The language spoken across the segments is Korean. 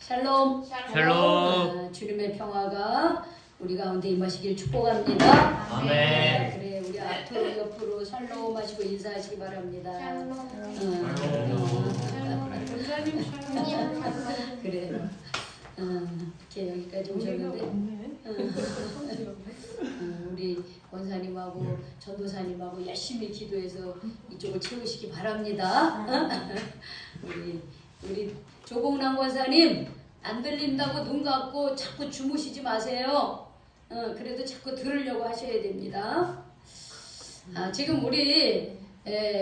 샬롬. 샬롬. 주님의 평화가 우리 가운데 임하시길 축복합니다. 아멘. 그래, 우리 앞으로 옆으로 샬롬 하시고 인사하시기 바랍니다. 그래. 이렇게 여기까지 오셨는데 우리 권사님하고 전도사님하고 열심히 기도해서 이쪽을 채우시기 바랍니다. 우리 조봉남 권사님 안 들린다고 눈 감고 자꾸 주무시지 마세요. 그래도 자꾸 들으려고 하셔야 됩니다. 지금 우리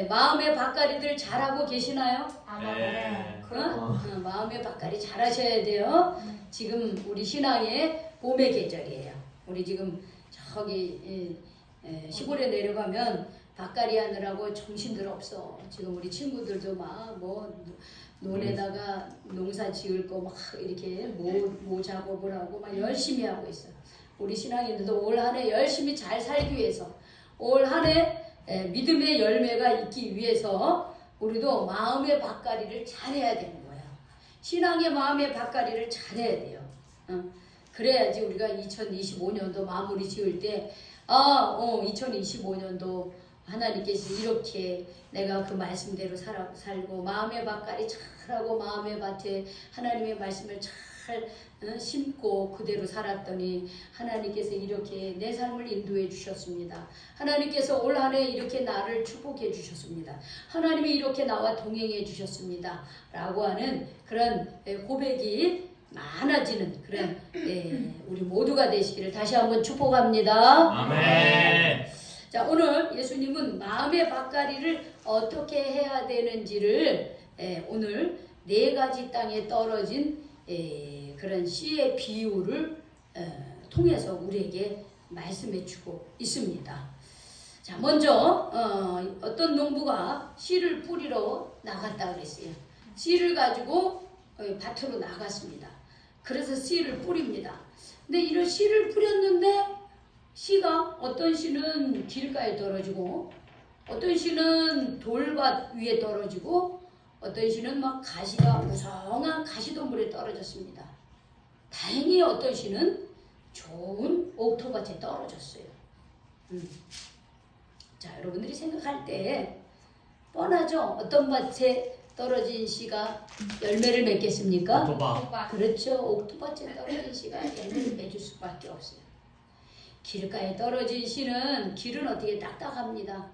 마음의 밭가리들 잘하고 계시나요? 네. 마음의 밭가리 잘하셔야 돼요. 지금 우리 신앙의 봄의 계절이에요. 우리 지금 저기 시골에 내려가면 밭가리 하느라고 정신들 없어. 지금 우리 친구들도 막 뭐 논에다가 농사 지을 거 막 이렇게 모 작업을 하고 막 열심히 하고 있어. 우리 신앙인들도 올 한 해 열심히 잘 살기 위해서, 올 한 해 믿음의 열매가 있기 위해서 우리도 마음의 밭가리를 잘해야 되는 거예요. 신앙의 마음의 밭가리를 잘해야 돼요. 그래야지 우리가 2025년도 마무리 지을 때 2025년도 하나님께서 이렇게 내가 그 말씀대로 살고 마음의 밭가리 잘하고 마음의 밭에 하나님의 말씀을 잘 심고 그대로 살았더니 하나님께서 이렇게 내 삶을 인도해 주셨습니다. 하나님께서 올 한 해 이렇게 나를 축복해 주셨습니다. 하나님이 이렇게 나와 동행해 주셨습니다. 라고 하는 그런 고백이 많아지는 그런 우리 모두가 되시기를 다시 한번 축복합니다. 아멘. 자, 오늘 예수님은 마음의 밭가리를 어떻게 해야 되는지를 오늘 4가지 땅에 떨어진 그런 씨의 비유를 통해서 우리에게 말씀해 주고 있습니다. 자, 먼저 어떤 농부가 씨를 뿌리러 나갔다 그랬어요. 씨를 가지고 밭으로 나갔습니다. 그래서 씨를 뿌립니다. 근데 이런 씨를 뿌렸는데 씨가 어떤 씨는 길가에 떨어지고 어떤 씨는 돌밭 위에 떨어지고 어떤 씨는 막 가시가 무성한 가시덤불에 떨어졌습니다. 다행히 어떤 씨는 좋은 옥토밭에 떨어졌어요. 자, 여러분들이 생각할 때 뻔하죠? 어떤 밭에 떨어진 씨가 열매를 맺겠습니까? 옥토밭. 그렇죠. 옥토밭에 떨어진 씨가 열매를 맺을 수밖에 없어요. 길가에 떨어진 씨는 길은 어떻게 딱딱합니다.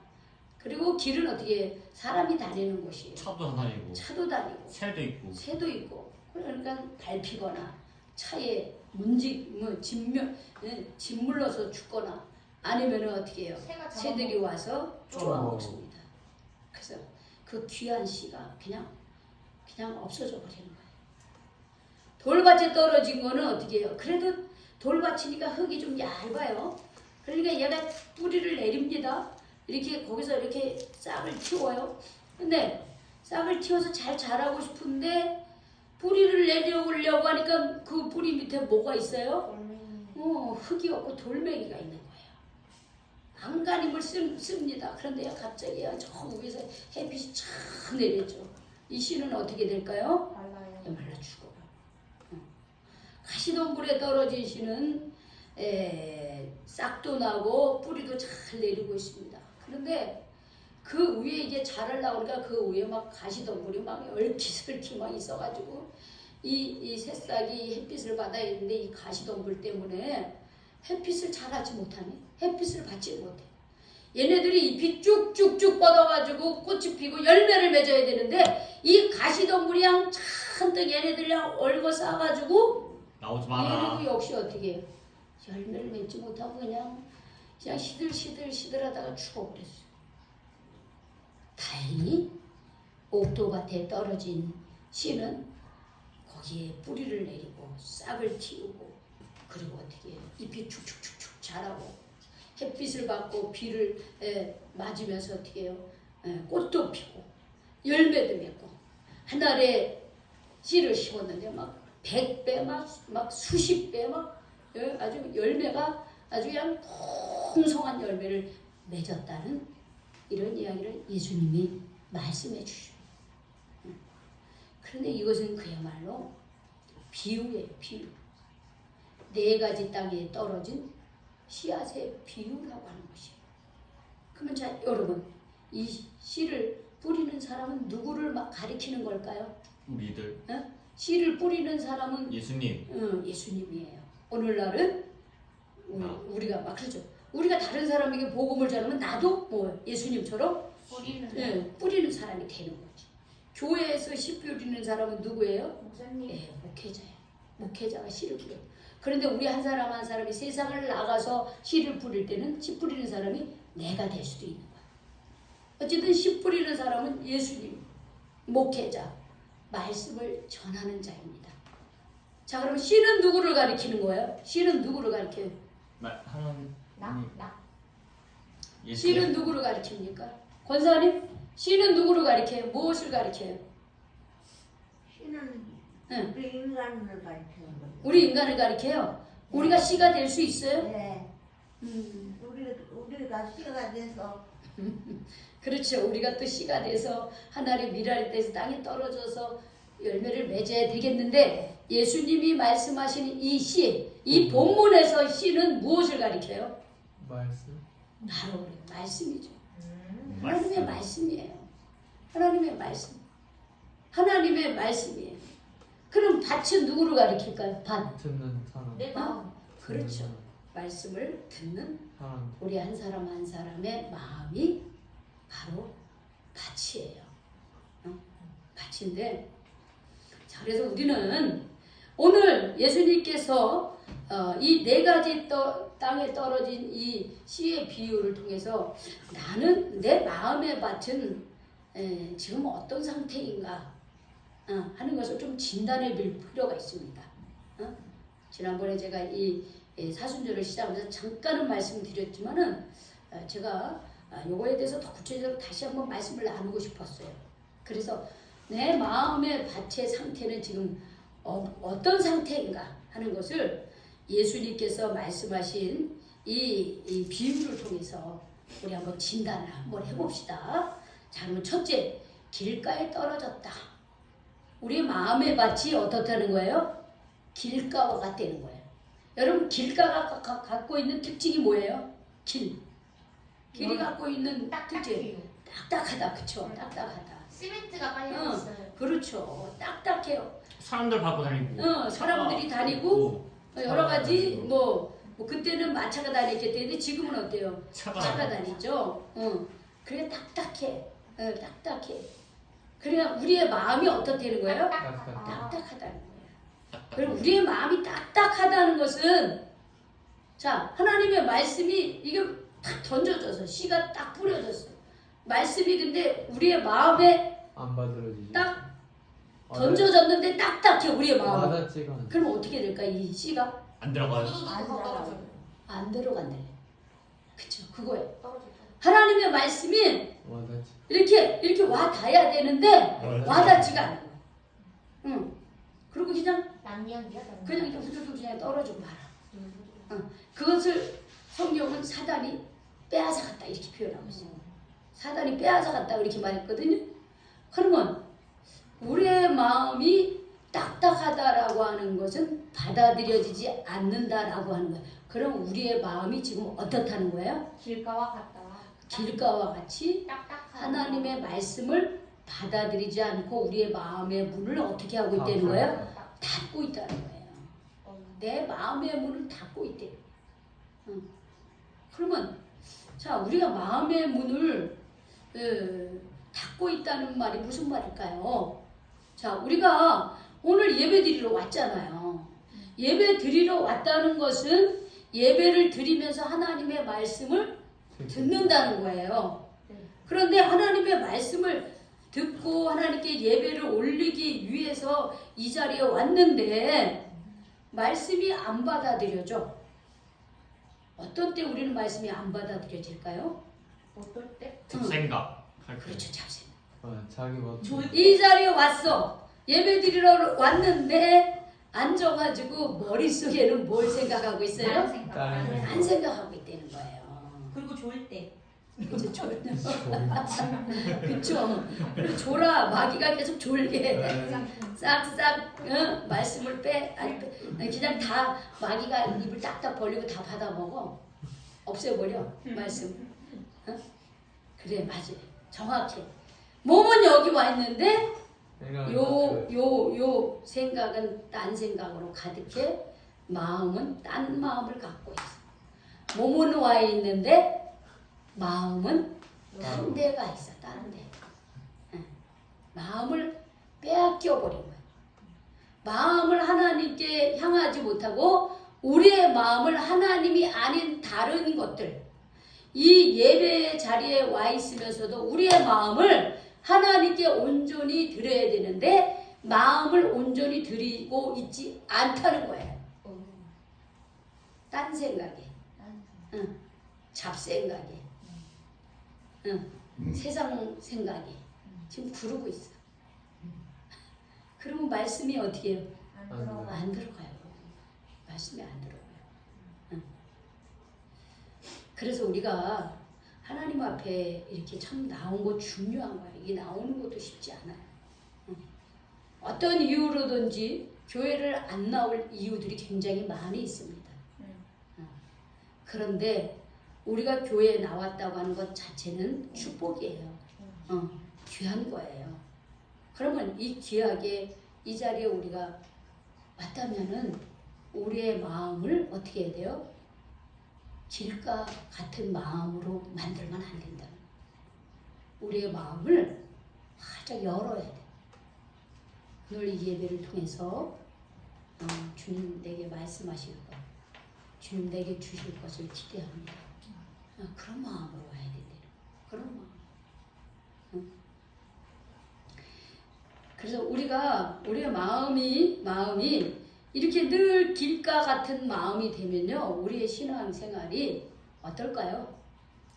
그리고 길은 어떻게 사람이 다니는 곳이에요. 차도 다니고. 차도 다니고 새도 있고. 새도 있고 그러니까 밟히거나 차에 짓물러서 죽거나 아니면 어떻게 해요? 새들이 와서 쪼아 먹습니다. 그래서 그 귀한 씨가 그냥 없어져 버리는 거예요. 돌밭에 떨어진 거는 어떻게 해요? 그래도 돌밭이니까 흙이 좀 얇아요. 그러니까 얘가 뿌리를 내립니다. 이렇게 거기서 이렇게 싹을 틔워요. 근데 싹을 틔워서 잘 자라고 싶은데 뿌리를 내려오려고 하니까 그 뿌리 밑에 뭐가 있어요? 흙이 없고 돌멩이가 있는 거예요. 안간힘을 씁니다. 그런데 갑자기 저 위에서 햇빛이 쫙 내리죠. 이 씨는 어떻게 될까요? 말라 죽어요. 가시덤불에 떨어진 씨는 싹도 나고 뿌리도 잘 내리고 있습니다. 그런데 그 위에 이제 자라려고 그러니까 그 위에 막 가시덤불이 막 얽히설키 막 있어가지고 이 새싹이 햇빛을 받아야 되는데 이 가시덤불 때문에 햇빛을 잘하지 못하네. 햇빛을 받지 못해. 얘네들이 잎이 쭉쭉쭉 뻗어가지고 꽃이 피고 열매를 맺어야 되는데 이 가시덤불이 그냥 잔뜩 얘네들이 얽어 쌓아가지고 나오지 마라. 얘네도 역시 어떻게 해요? 열매를 맺지 못하고 그냥 시들시들하다가 죽어버렸어요. 다행히 옥토밭에 떨어진 씨는 거기에 뿌리를 내리고 싹을 틔우고 그리고 어떻게 해요? 잎이 축축축축 자라고 햇빛을 받고 비를 맞으면서 어떻게 해요? 꽃도 피고 열매도 맺고 한 알에 씨를 심었는데 막 100배 막 수십 배 막 아주 열매가 아주 그냥 풍성한 열매를 맺었다는 이런 이야기를 예수님이 말씀해 주십니다. 그런데 이것은 그야말로 비유예요. 비유. 4가지 땅에 떨어진 씨앗의 비유라고 하는 것이에요. 그러면 자 여러분 이 씨를 뿌리는 사람은 누구를 막 가리키는 걸까요? 우리들 씨를 뿌리는 사람은 예수님. 예수님이에요. 오늘날은 우리가 막 그러죠. 우리가 다른 사람에게 복음을 전하면 나도 뭐 예수님처럼 뿌리는 사람이 되는 거지. 교회에서 씨 뿌리는 사람은 누구예요? 목사님. 목회자예요. 목회자가 씨를 뿌려. 그런데 우리 한 사람 한 사람이 세상을 나가서 씨를 뿌릴 때는 씨 뿌리는 사람이 내가 될 수도 있는 거야. 어쨌든 씨 뿌리는 사람은 예수님, 목회자, 말씀을 전하는 자입니다. 자, 그럼 씨는 누구를 가리키는 거예요? 씨는 누구를 가리켜요? 하나님. 나. 씨는 누구를 가리킵니까? 권사님, 씨는 누구를 가리켜요? 무엇을 가리켜요? 씨는 응. 우리 인간을 가리키는 거예요. 우리 인간을 가리켜요. 우리가 씨가 될 수 있어요? 네. 우리가 씨가 돼서 그렇죠. 우리가 또 씨가 돼서 하나님의 미랄이 돼서 땅에 떨어져서 열매를 맺어야 되겠는데 예수님이 말씀하시는 이 씨, 이 본문에서 씨는 무엇을 가리켜요? 말씀. 바로 그래요. 말씀이죠. 하나님의 말씀이에요. 하나님의 말씀. 하나님의 말씀이에요. 그럼 밭은 누구를 가리킬까요? 밭. 듣는 사람. 내 마음. 그렇죠. 말씀을 듣는 사람. 우리 한 사람 한 사람의 마음이 바로 밭이에요. 밭인데, 자 그래서 우리는 오늘 예수님께서 이 4가지 땅에 떨어진 이 씨의 비유를 통해서 나는 내 마음의 밭은 지금 어떤 상태인가 하는 것을 좀 진단해 볼 필요가 있습니다. 지난번에 제가 이 사순절을 시작하면서 잠깐은 말씀드렸지만은 제가 요거에 대해서 더 구체적으로 다시 한번 말씀을 나누고 싶었어요. 그래서 내 마음의 밭의 상태는 지금 어떤 상태인가 하는 것을 예수님께서 말씀하신 이 비유를 통해서 우리 한번 진단을 한번 해봅시다. 자, 그러면 첫째, 길가에 떨어졌다. 우리 마음의 밭이 어떻다는 거예요? 길가와 같다는 거예요. 여러분, 길가가 갖고 있는 특징이 뭐예요? 길이 갖고 있는 특징. 딱딱하다, 그쵸? 딱딱하다. 시멘트가 깔려 있어요. 그렇죠. 딱딱해요. 사람들 밟고 다니고. 사람들이 다니고 여러 가지 뭐 그때는 마차가 다녔기 때문에 지금은 어때요? 차가 다니죠. 그래 딱딱해. 딱딱해. 그래야 우리의 마음이 어떻다는 거예요? 딱딱하다는 거예요. 그리고 우리의 마음이 딱딱하다는 것은 자 하나님의 말씀이 이게 탁 던져져서 씨가 딱 뿌려졌어. 말씀이 근데 우리의 마음에 안 받들어지지. 딱 던져졌는데 딱딱해 우리의 마음. 와닿지가 않아. 그럼 어떻게 될까 이 씨가? 안 들어가요. 안 들어간대. 그쵸 그거예요. 떨어져요. 하나님의 말씀이 와닿지. 이렇게 와 닿아야 되는데 와닿지가 않아. 그리고 그냥 남양이야. 이렇게 후두둑 그냥 떨어져 말아. 그것을 성경은 사단이 빼앗아갔다 이렇게 표현하고 있어요. 사단이 빼앗아갔다 이렇게 말했거든요. 그러면 우리의 마음이 딱딱하다라고 하는 것은 받아들여지지 않는다라고 하는 거예요. 그럼 우리의 마음이 지금 어떻다는 거예요? 길가와 같다. 길가와 같이 딱딱한 하나님의 말씀을 받아들이지 않고 우리의 마음의 문을 어떻게 하고 있다는 거예요? 닫고 있다는 거예요. 내 마음의 문을 닫고 있대. 그러면 자 우리가 마음의 문을 닫고 있다는 말이 무슨 말일까요? 자 우리가 오늘 예배 드리러 왔잖아요. 예배 드리러 왔다는 것은 예배를 드리면서 하나님의 말씀을 듣는다는 거예요. 그런데 하나님의 말씀을 듣고 하나님께 예배를 올리기 위해서 이 자리에 왔는데 말씀이 안 받아들여져. 어떤 때 우리는 말씀이 안 받아들여질까요? 어떨 때? 잡생각. 그렇죠, 잡생. 자기 뭐 이 자리에 왔어. 예배 드리러 왔는데 앉아가지고 머릿속에는 뭘 생각하고 있어요? 다른 안 생각하고 있다는 거예요. 그리고 좋을 때. 그쵸, 그쵸. 그리고 졸아 마귀가 계속 졸게 싹싹 말씀을 아니, 그냥 다 마귀가 입을 딱딱 벌리고 다 받아 먹어. 없애버려 말씀. 그래 맞아 정확해. 몸은 여기 와 있는데 요 생각은 딴 생각으로 가득해. 마음은 딴 마음을 갖고 있어. 몸은 와 있는데 마음은 딴 데가 있어. 딴 데. 마음을 빼앗겨 버린 거야. 마음을 하나님께 향하지 못하고 우리의 마음을 하나님이 아닌 다른 것들, 이 예배 자리에 와 있으면서도 우리의 마음을 하나님께 온전히 드려야 되는데 마음을 온전히 드리고 있지 않다는 거예요. 딴 생각에, 잡생각에, 세상 생각에 지금 구르고 있어. 그러면 말씀이 어떻게 해요? 안 들어가요. 말씀이 안 들어가요. 그래서 우리가 하나님 앞에 이렇게 참 나온 거 중요한 거예요. 이게 나오는 것도 쉽지 않아요. 어떤 이유로든지 교회를 안 나올 이유들이 굉장히 많이 있습니다. 그런데 우리가 교회에 나왔다고 하는 것 자체는 축복이에요. 귀한 거예요. 그러면 이 귀하게 이 자리에 우리가 왔다면은 우리의 마음을 어떻게 해야 돼요? 길가 같은 마음으로 만들면 안 된다. 우리의 마음을 활짝 열어야 돼. 오늘 이 예배를 통해서 주님 내게 말씀하실 것, 주님 내게 주실 것을 기대합니다. 그런 마음으로 와야 된대요. 그런 마음. 그래서 우리의 마음이 이렇게 늘 길가 같은 마음이 되면요, 우리의 신앙 생활이 어떨까요?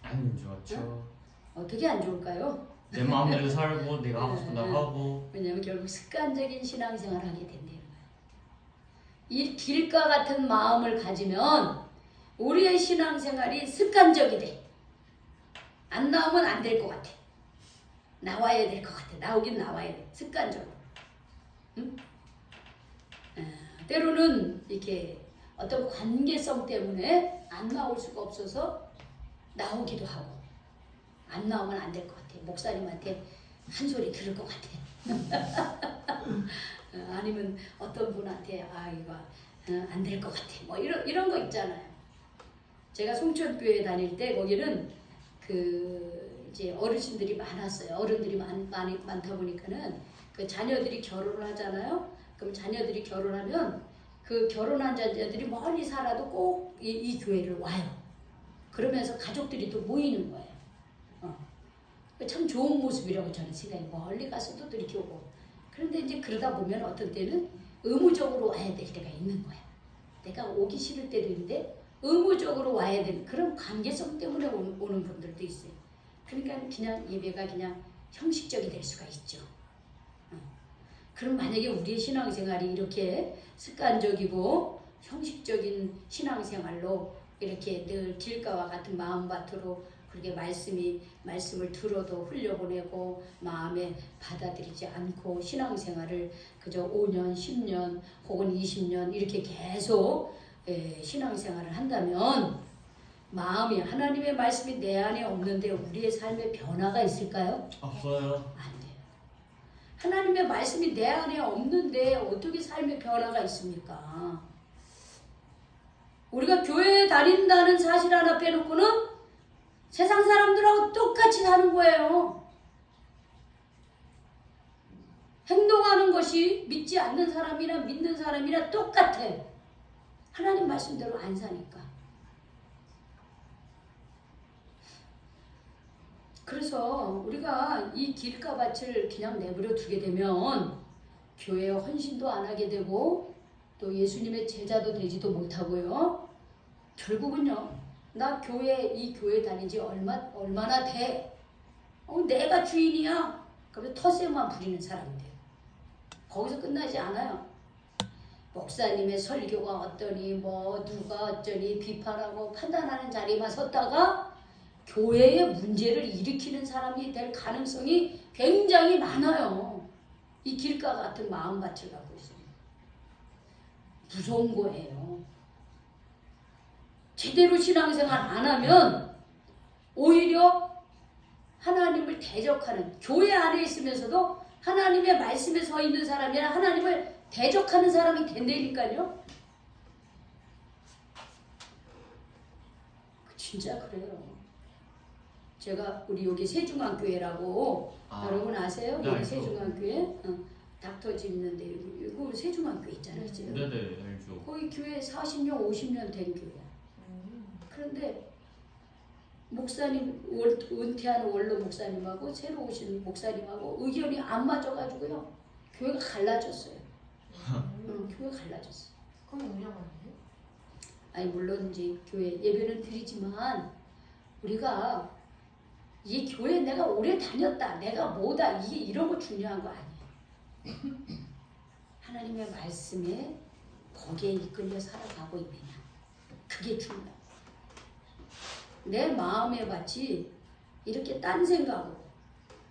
안 좋죠. 어떻게 안 좋을까요? 내 마음대로 살고 내가 하고 싶은 대로 하고. 왜냐하면 결국 습관적인 신앙 생활을 하게 된다는 거예요. 이 길가 같은 마음을 가지면 우리의 신앙 생활이 습관적이 돼. 안 나오면 안 될 것 같아. 나와야 될 것 같아. 나오긴 나와야 돼. 습관적으로. 응? 때로는 이렇게 어떤 관계성 때문에 안 나올 수가 없어서 나오기도 하고, 안 나오면 안 될 것 같아. 목사님한테 한 소리 들을 것 같아. 아니면 어떤 분한테 이거 안 될 것 같아. 뭐 이런 거 있잖아요. 제가 송천교회 다닐 때 거기는 이제 어르신들이 많았어요. 어른들이 많다 보니까는 그 자녀들이 결혼을 하잖아요. 그럼 자녀들이 결혼하면 그 결혼한 자녀들이 멀리 살아도 꼭 이 교회를 와요. 그러면서 가족들이 또 모이는 거예요. 참 좋은 모습이라고 저는 생각해요. 멀리 가서도 또 이렇게 오고. 그런데 이제 그러다 보면 어떤 때는 의무적으로 와야 될 때가 있는 거야. 내가 오기 싫을 때도 있는데 의무적으로 와야 되는 그런 관계성 때문에 오는 분들도 있어요. 그러니까 그냥 예배가 그냥 형식적이 될 수가 있죠. 그럼 만약에 우리의 신앙생활이 이렇게 습관적이고 형식적인 신앙생활로 이렇게 늘 길가와 같은 마음밭으로 그렇게 말씀을 들어도 흘려보내고 마음에 받아들이지 않고 신앙생활을 그저 5년, 10년 혹은 20년 이렇게 계속 신앙생활을 한다면 마음이 하나님의 말씀이 내 안에 없는데 우리의 삶에 변화가 있을까요? 없어요. 안 돼요. 하나님의 말씀이 내 안에 없는데 어떻게 삶의 변화가 있습니까? 우리가 교회에 다닌다는 사실 하나 빼놓고는 세상 사람들하고 똑같이 사는 거예요. 행동하는 것이 믿지 않는 사람이나 믿는 사람이나 똑같아. 하나님 말씀대로 안 사니까. 그래서 우리가 이 길가밭을 그냥 내버려 두게 되면 교회에 헌신도 안 하게 되고 또 예수님의 제자도 되지도 못하고요. 결국은요. 나 이 교회 다닌 지 얼마나 돼? 내가 주인이야. 그러면 텃세만 부리는 사람이 돼요. 거기서 끝나지 않아요. 목사님의 설교가 어떠니 누가 어쩌니 비판하고 판단하는 자리에만 섰다가 교회의 문제를 일으키는 사람이 될 가능성이 굉장히 많아요. 이 길가 같은 마음밭을 갖고 있어요. 무서운 거예요. 제대로 신앙생활 안 하면 오히려 하나님을 대적하는, 교회 안에 있으면서도 하나님의 말씀에 서 있는 사람이라 하나님을 대적하는 사람이 된다니까요. 진짜 그래요. 제가 우리 여기 세중앙교회라고 여러분 아세요? 네, 여기 알죠. 세중앙교회? 닥터집 있는데 여기 세중앙교회 있잖아요. 지금. 네네 알죠. 거기 교회 40년, 50년 된 교회야. 그런데 목사님, 은퇴한 원로 목사님하고 새로 오신 목사님하고 의견이 안 맞아가지고요. 교회가 갈라졌어요. 교회가 갈라졌어요. 그럼 운영하네. 아니 물론 이제 교회 예배는 드리지만 우리가 이 교회 내가 오래 다녔다, 내가 뭐다, 이게 이런 거 중요한 거 아니에요. 하나님의 말씀에 거기에 이끌려 살아가고 있느냐, 그게 중요해요. 내 마음의 밭이 이렇게 딴 생각으로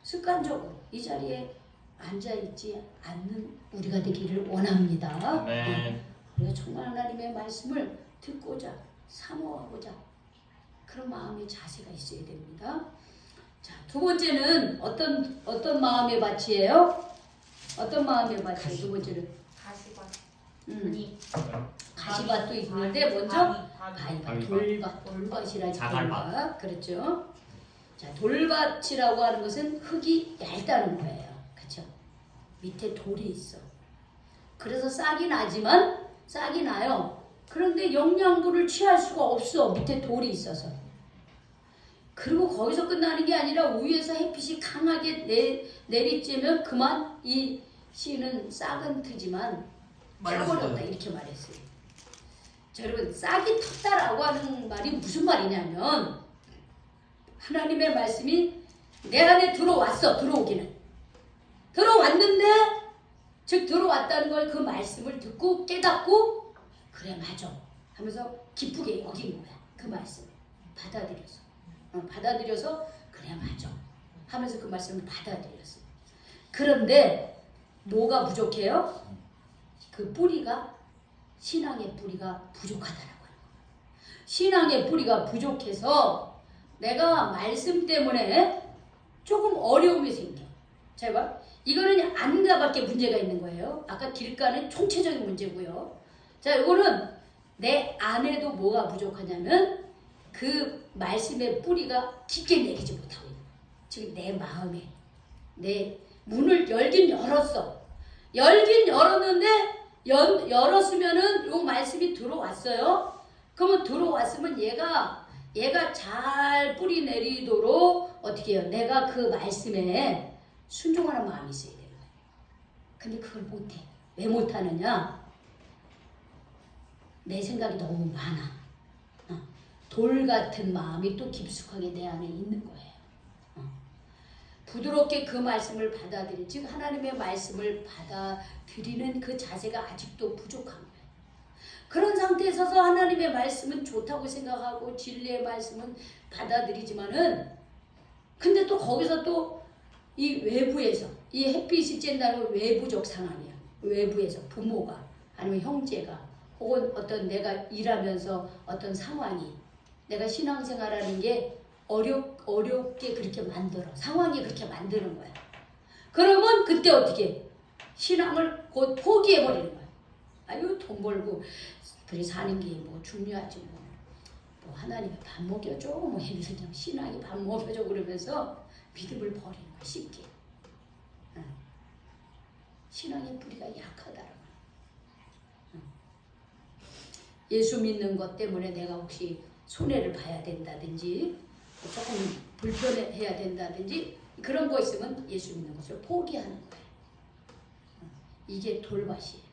습관적으로 이 자리에 앉아있지 않는 우리가 되기를 원합니다. 네. 우리가 정말 하나님의 말씀을 듣고자 사모하고자 그런 마음의 자세가 있어야 됩니다. 자, 두 번째는 어떤 마음의 밭이에요? 어떤 마음의 밭이에요? 두 번째는 가시밭. 가시밭도 있는데 먼저 바위. 바위밭, 돌밭이라고 자갈밭. 합니다. 그렇죠? 자, 돌밭이라고 하는 것은 흙이 얇다는 거예요. 그렇죠? 밑에 돌이 있어. 그래서 싹이 나요. 그런데 영양분을 취할 수가 없어. 밑에 돌이 있어서. 그리고 거기서 끝나는 게 아니라 위에서 햇빛이 강하게 내리쬐면 그만 이 씨는 싹은 트지만 말라버렸다, 이렇게 말했어요. 자, 여러분, 싹이 텄다라고 하는 말이 무슨 말이냐면 하나님의 말씀이 내 안에 들어오기는 들어왔는데, 즉 들어왔다는 걸 그 말씀을 듣고 깨닫고 그래 맞아 하면서 기쁘게 여긴 거야. 그 말씀을 받아들여서 그래 맞아 하면서 그 말씀을 받아들였어요. 그런데 뭐가 부족해요? 그 뿌리가, 신앙의 뿌리가 부족하다라고 하는 거예요. 신앙의 뿌리가 부족해서 내가 말씀 때문에 조금 어려움이 생겨. 제가 이거는 안가밖에 문제가 있는 거예요. 아까 길가는 총체적인 문제고요. 자, 이거는 내 안에도 뭐가 부족하냐면 그 말씀의 뿌리가 깊게 내리지 못하고 있는 거예요. 즉 내 마음에, 내 문을 열긴 열었어. 열긴 열었는데 열었으면은 요 말씀이 들어왔어요. 그러면 들어왔으면 얘가 잘 뿌리 내리도록 어떻게 해요? 내가 그 말씀에 순종하는 마음이 있어야 되는 거예요. 근데 그걸 못해. 왜 못하느냐? 내 생각이 너무 많아. 돌 같은 마음이 또 깊숙하게 내 안에 있는 거예요. 부드럽게 그 말씀을 받아들이는, 즉 하나님의 말씀을 받아들이는 그 자세가 아직도 부족한 거예요. 그런 상태에 서서 하나님의 말씀은 좋다고 생각하고 진리의 말씀은 받아들이지만은, 근데 또 거기서 또 이 외부에서 이 햇빛이 쬐다는 외부적 상황이야. 외부에서 부모가 아니면 형제가 혹은 어떤 내가 일하면서 어떤 상황이, 내가 신앙생활하는 게 어렵게 그렇게 만들어. 상황이 그렇게 만드는 거야. 그러면 그때 어떻게 신앙을 곧 포기해버리는 거야. 아유, 돈 벌고 그래 사는 게 뭐 중요하지 뭐 하나님이 밥 먹여줘 뭐 해서 그냥 신앙이 밥 먹여줘 그러면서 믿음을 버리는 거야. 쉽게. 신앙의 뿌리가 약하다라고. 예수 믿는 것 때문에 내가 혹시 손해를 봐야 된다든지 조금 불편해야 된다든지 그런 거 있으면 예수 믿는 것을 포기하는 거예요. 이게 돌밭이에요.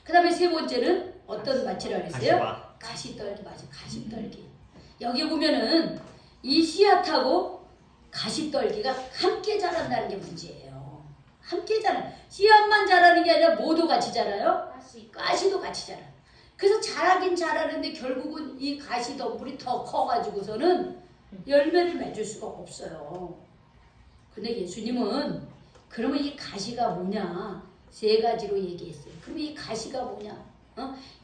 그 다음에 세 번째는 어떤 밭이라고 했어요? 가시떨기 밭이. 가시떨기. 여기 보면은 이 씨앗하고 가시떨기가 함께 자란다는 게 문제예요. 함께 자라. 씨앗만 자라는 게 아니라 모두 같이 자라요. 가시도 같이 자라. 그래서 자라긴 자라는데 결국은 이 가시덤불이 더 커가지고서는 열매를 맺을 수가 없어요. 근데 예수님은 그러면 이 가시가 뭐냐? 세 가지로 얘기했어요. 그럼 이 가시가 뭐냐?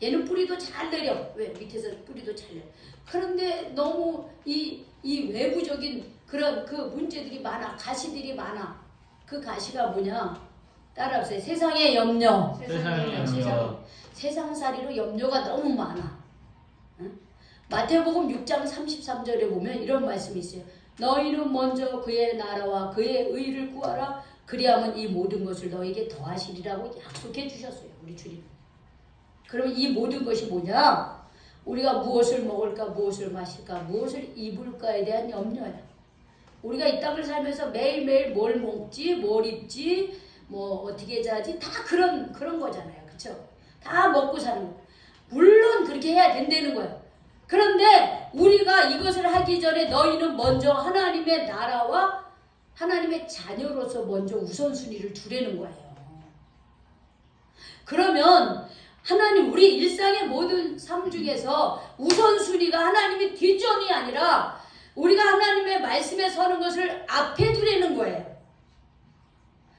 얘는 뿌리도 잘 내려. 왜? 밑에서 뿌리도 잘 내려. 그런데 너무 이 외부적인 그런 그 문제들이 많아. 가시들이 많아. 그 가시가 뭐냐? 따라하세요. 세상의 염려. 세상의 세상에. 염려. 세상살이로 염려가 너무 많아. 마태복음 6장 33절에 보면 이런 말씀이 있어요. 너희는 먼저 그의 나라와 그의 의를 구하라. 그리하면 이 모든 것을 너에게 더하시리라고 약속해 주셨어요. 우리 주님. 그러면 이 모든 것이 뭐냐? 우리가 무엇을 먹을까, 무엇을 마실까, 무엇을 입을까에 대한 염려야. 우리가 이 땅을 살면서 매일매일 뭘 먹지, 뭘 입지, 뭐 어떻게 자지, 다 그런 거잖아요. 그렇죠? 다 먹고 사는 거. 물론 그렇게 해야 된다는 거예요. 그런데 우리가 이것을 하기 전에 너희는 먼저 하나님의 나라와 하나님의 자녀로서 먼저 우선순위를 두라는 거예요. 그러면 하나님 우리 일상의 모든 삶 중에서 우선순위가 하나님의 뒷전이 아니라 우리가 하나님의 말씀에 서는 것을 앞에 두라는 거예요.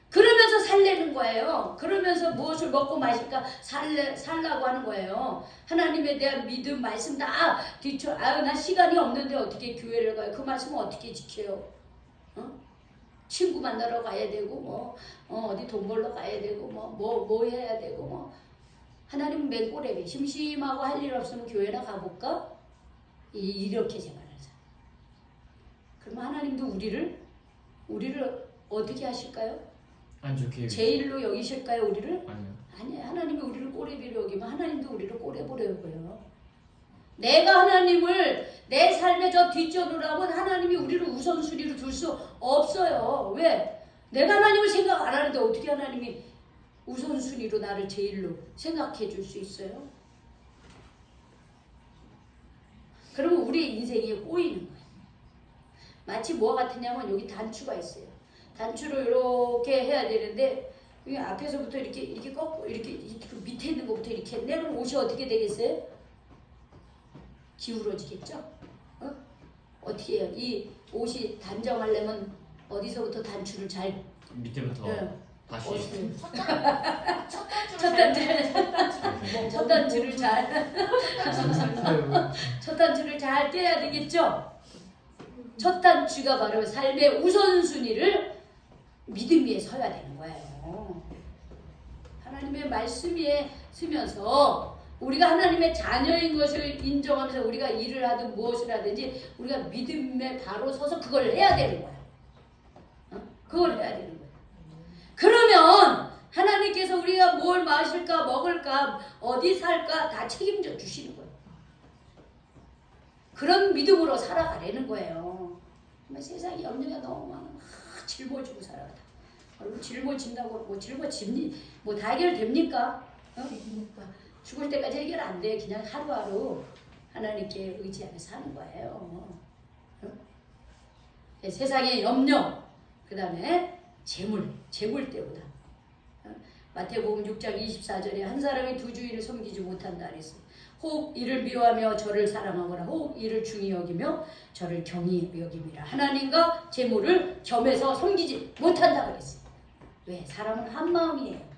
그러면서 살려는 거예요. 그러면서 무엇을 먹고 마실까 살라고 하는 거예요. 하나님에 대한 믿음, 말씀 다 뒤쳐. 나 시간이 없는데 어떻게 교회를 가요? 그 말씀은 어떻게 지켜요? 친구 만나러 가야 되고 어디 돈 벌러 가야 되고 뭐 해야 되고 하나님은 맨꼬레비 심심하고 할 일 없으면 교회나 가볼까? 이렇게 생각하자. 그러면 하나님도 우리를 어떻게 하실까요? 안 좋게. 제일로 여기실까요, 우리를? 아니요. 아니에요. 하나님이 우리를 꼬레비로 여기면 하나님도 우리를 꼬레비로 여겨요. 내가 하나님을 내 삶의 저 뒷전으로 하면 하나님이 우리를 우선순위로 둘 수 없어요. 왜? 내가 하나님을 생각 안 하는데 어떻게 하나님이 우선순위로 나를 제일로 생각해 줄 수 있어요? 그러면 우리 인생이 꼬이는 거예요. 마치 뭐가 같으냐면 여기 단추가 있어요. 단추를 이렇게 해야 되는데 여기 앞에서부터 이렇게 꺾고 이렇게 밑에 있는 것부터 이렇게 내면 옷이 어떻게 되겠어요? 기울어지겠죠? 어떻게 해요? 이 옷이 단정하려면 어디서부터 단추를 잘 밑에부터 다시. 첫 단추를 잘 떼야 되겠죠? 첫 단추가 바로 삶의 우선순위를 믿음 위에 서야 되는 거예요. 하나님의 말씀 위에 서면서 우리가 하나님의 자녀인 것을 인정하면서 우리가 일을 하든 무엇을 하든지 우리가 믿음에 바로 서서 그걸 해야 되는 거야. 그걸 해야 되는 거야. 그러면 하나님께서 우리가 뭘 마실까 먹을까 어디 살까 다 책임져 주시는 거예요. 그런 믿음으로 살아가려는 거예요. 세상에 염려가 너무 많아. 짊어지고 살아가다. 짊어진다고 뭐 짊어집니? 뭐 다 해결됩니까? 죽을 때까지 해결 안 돼. 그냥 하루하루 하나님께 의지하면서 사는 거예요. 세상의 염려, 그 다음에 재물 때보다. 마태복음 6장 24절에 한 사람이 두 주인을 섬기지 못한다 그랬어요. 혹 이를 미워하며 저를 사랑하거나 혹 이를 중히 여기며 저를 경히 여김이라. 하나님과 재물을 겸해서 섬기지 못한다 그랬어요. 왜? 사람은 한 마음이에요.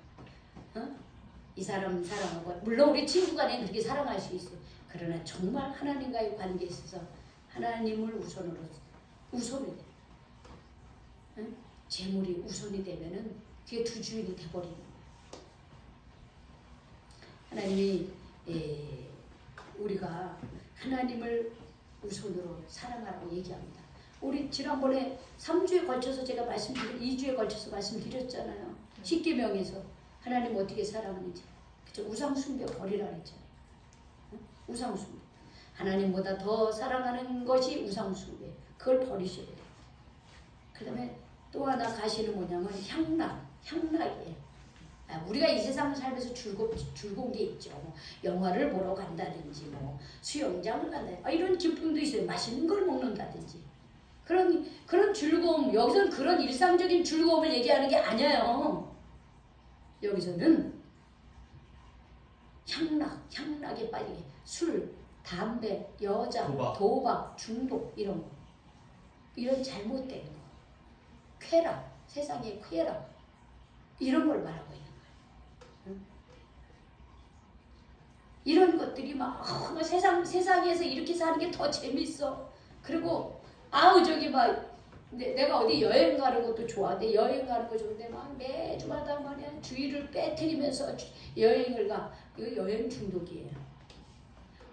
이 사람 사랑하고 물론 우리 친구 간에 그렇게 사랑할 수 있어요. 그러나 정말 하나님과의 관계에 있어서 하나님을 우선이 돼. 재물이 우선이 되면은 그게 두 주인이 돼버리는 거예요. 하나님이 우리가 하나님을 우선으로 사랑하라고 얘기합니다. 우리 지난번에 3주에 걸쳐서 제가 2주에 걸쳐서 말씀드렸잖아요. 십계명에서 하나님 어떻게 사랑하는지. 그쵸? 우상숭배 버리라 그랬잖아요. 우상숭배. 하나님보다 더 사랑하는 것이 우상숭배. 그걸 버리셔야 돼요. 그 다음에 또 하나 가시는 뭐냐면 향락이에요. 우리가 이 세상을 살면서 즐거운 게 있죠. 영화를 보러 간다든지, 수영장을 간다든지, 이런 기쁨도 있어요. 맛있는 걸 먹는다든지. 그런 즐거움, 여기서는 그런 일상적인 즐거움을 얘기하는 게 아니에요. 여기서는 향락에 빠지게 술, 담배, 여자, 도박 중독 이런 거. 이런 잘못된 거, 쾌락, 세상의 쾌락 이런 걸 말하고 있는 거예요. 응? 이런 것들이 막 세상에서 이렇게 사는 게 더 재밌어. 그리고 저기 막 내가 어디 여행 가는 것도 좋아. 내 여행 가는 거 좋은데 막 매주마다 말이야 주의를 빼뜨리면서 여행을 가. 이거 여행 중독이에요.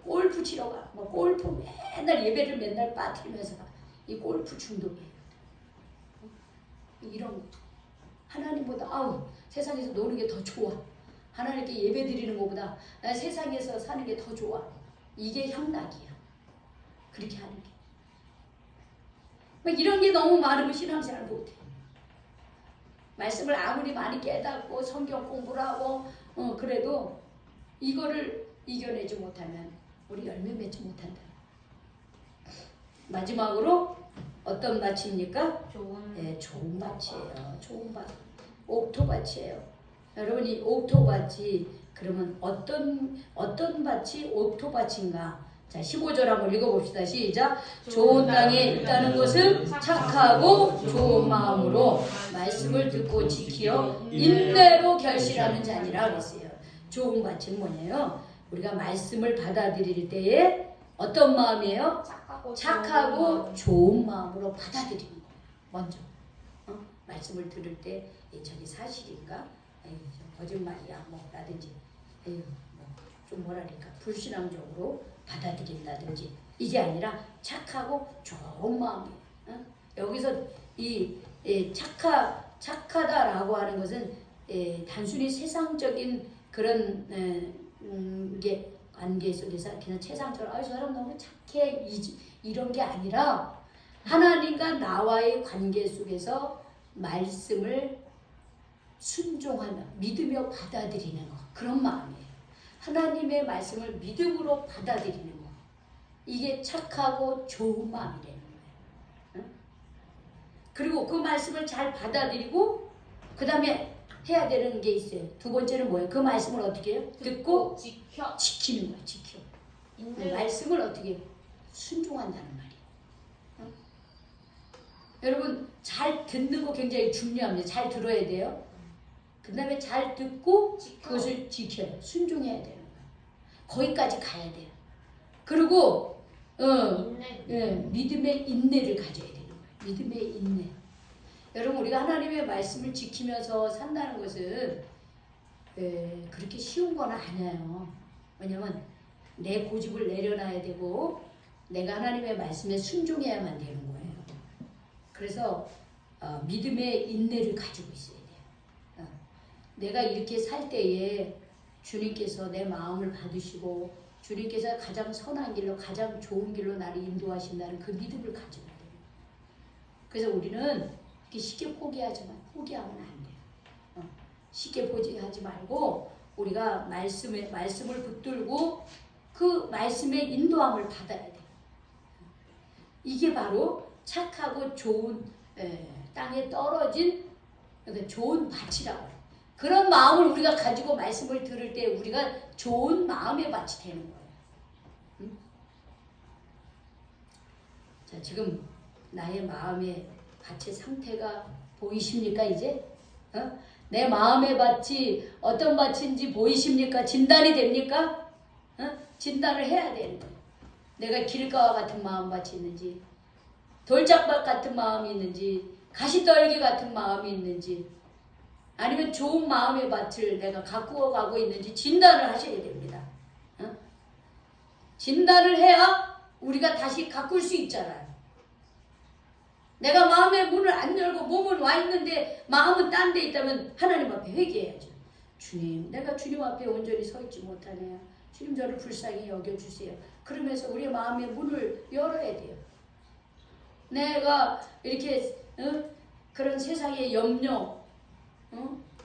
골프 치러 가. 뭐 골프 맨날 예배를 맨날 빠뜨리면서 가. 이 골프 중독이에요. 이런 거. 하나님보다 세상에서 노는 게 더 좋아. 하나님께 예배 드리는 것보다 나 세상에서 사는 게 더 좋아. 이게 향락이야. 그렇게 하는 게. 막 이런 게 너무 많으면 신앙생활 못해. 말씀을 아무리 많이 깨닫고 성경 공부를 하고 그래도 이거를 이겨내지 못하면 우리 열매 맺지 못한다. 마지막으로 어떤 밭입니까? 네, 좋은 밭이에요. 좋은 밭. 옥토밭이에요. 여러분 이 옥토밭이 그러면 어떤 밭이 옥토밭인가? 자 15절 한번 읽어봅시다. 시작. 좋은 땅에 있다는 것은 착하고 좋은 마음으로 말씀을 듣고 지키어 인내로 결실하는 자니라 그랬어요. 좋은 밭은 뭐냐요? 우리가 말씀을 받아들일 때에 어떤 마음이에요? 착하고 좋은 마음으로 받아들이는 거예요. 먼저 말씀을 들을 때 저게 사실인가? 거짓말이야 라든지 좀 뭐랄까 불신앙적으로 받아들인다든지 이게 아니라 착하고 좋은 마음이에요. 여기서 이 착하다라고 하는 것은 단순히 세상적인 그런 게 관계 속에서 그냥 세상처럼 저 사람 너무 착해 이런 게 아니라 하나님과 나와의 관계 속에서 말씀을 순종하며 믿으며 받아들이는 것 그런 마음이에요. 하나님의 말씀을 믿음으로 받아들이는 것 이게 착하고 좋은 마음이라는 거예요. 그리고 그 말씀을 잘 받아들이고 그 다음에 해야 되는 게 있어요. 두 번째는 뭐예요? 그 말씀을 어떻게 해요? 듣고 지키는 거예요. 지켜. 말씀을 어떻게 해요? 순종한다는 말이에요. 여러분 잘 듣는 거 굉장히 중요합니다. 잘 들어야 돼요. 그 다음에 잘 듣고 그것을 지켜요. 순종해야 되는 거예요. 거기까지 가야 돼요. 그리고 믿음의 인내를 가져야 되는 거예요. 믿음의 인내. 여러분 우리가 하나님의 말씀을 지키면서 산다는 것은 그렇게 쉬운 건 아니에요. 왜냐면 내 고집을 내려놔야 되고 내가 하나님의 말씀에 순종해야만 되는 거예요. 그래서 믿음의 인내를 가지고 있어야 돼요. 내가 이렇게 살 때에 주님께서 내 마음을 받으시고 주님께서 가장 선한 길로 가장 좋은 길로 나를 인도하신다는 그 믿음을 가져야 돼요. 그래서 우리는 이렇게 쉽게 포기하면 안 돼요. 쉽게 포기하지 말고 우리가 말씀을 붙들고 그 말씀의 인도함을 받아야 돼요. 이게 바로 착하고 좋은 땅에 떨어진 좋은 밭이라고 해요. 그런 마음을 우리가 가지고 말씀을 들을 때 우리가 좋은 마음의 밭이 되는 거예요. 응? 자, 지금 나의 마음의 밭의 상태가 보이십니까 이제? 내 마음의 밭이 어떤 밭인지 보이십니까? 진단이 됩니까? 진단을 해야 되는 거예요. 내가 길가와 같은 마음밭이 있는지 돌짝밭 같은 마음이 있는지 가시떨기 같은 마음이 있는지 아니면 좋은 마음의 밭을 내가 가꾸어 가고 있는지 진단을 하셔야 됩니다. 진단을 해야 우리가 다시 가꿀 수 있잖아요. 내가 마음의 문을 안 열고 몸은 와 있는데 마음은 딴 데 있다면 하나님 앞에 회개해야죠. 주님, 내가 주님 앞에 온전히 서 있지 못하네요. 주님 저를 불쌍히 여겨주세요. 그러면서 우리의 마음의 문을 열어야 돼요. 내가 이렇게 그런 세상의 염려,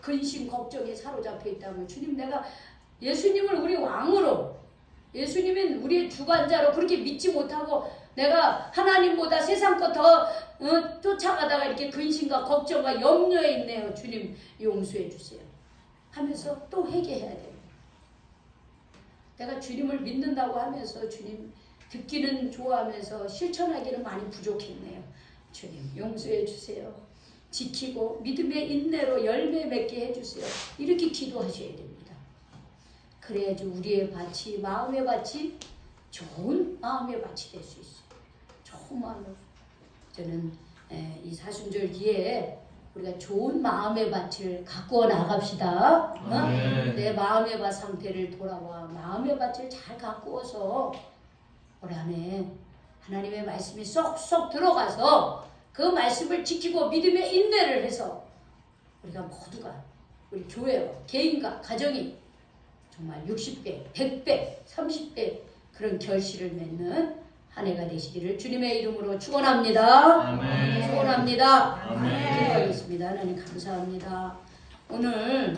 근심, 걱정에 사로잡혀 있다면 주님 내가 예수님을 우리 왕으로 예수님은 우리의 주관자로 그렇게 믿지 못하고 내가 하나님보다 세상 거 더 쫓아가다가 이렇게 근심과 걱정과 염려에 있네요. 주님 용서해 주세요. 하면서 또 회개해야 돼요. 내가 주님을 믿는다고 하면서 주님 듣기는 좋아하면서 실천하기는 많이 부족했네요. 주님 용서해 주세요. 지키고 믿음의 인내로 열매 맺게 해주세요. 이렇게 기도하셔야 됩니다. 그래야지 우리의 밭이 마음의 밭이 좋은 마음의 밭이 될 수 있어요. 좋은 마음으로. 저는 이 사순절기에 우리가 좋은 마음의 밭을 가꾸어 나갑시다. 내 마음의 밭 상태를 돌아와 마음의 밭을 잘 가꾸어서 올 한해 하나님의 말씀이 쏙쏙 들어가서 그 말씀을 지키고 믿음의 인내를 해서 우리가 모두가 우리 교회와 개인과 가정이 정말 60배, 100배, 30배 그런 결실을 맺는 한 해가 되시기를 주님의 이름으로 축원합니다. 아멘. 축원합니다. 아멘. 기도하겠습니다. 하나님 감사합니다. 오늘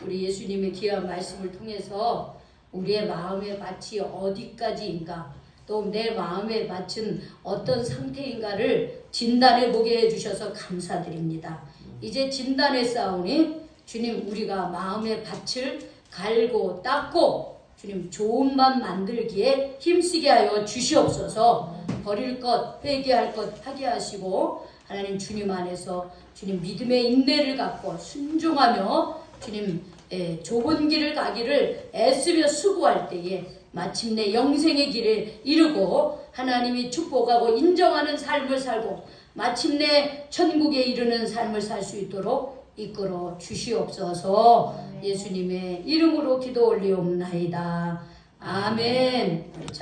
우리 예수님의 귀한 말씀을 통해서 우리의 마음의 밭이 어디까지인가 또 내 마음의 밭은 어떤 상태인가를 진단해 보게 해주셔서 감사드립니다. 이제 진단해 싸우니 주님 우리가 마음의 밭을 갈고 닦고 주님 좋은 밭 만들기에 힘쓰게 하여 주시옵소서. 버릴 것 회개할 것 하게 하시고 하나님 주님 안에서 주님 믿음의 인내를 갖고 순종하며 주님 좁은 길을 가기를 애쓰며 수고할 때에 마침내 영생의 길을 이루고 하나님이 축복하고 인정하는 삶을 살고 마침내 천국에 이르는 삶을 살 수 있도록 이끌어 주시옵소서. 예수님의 이름으로 기도 올리옵나이다. 아멘.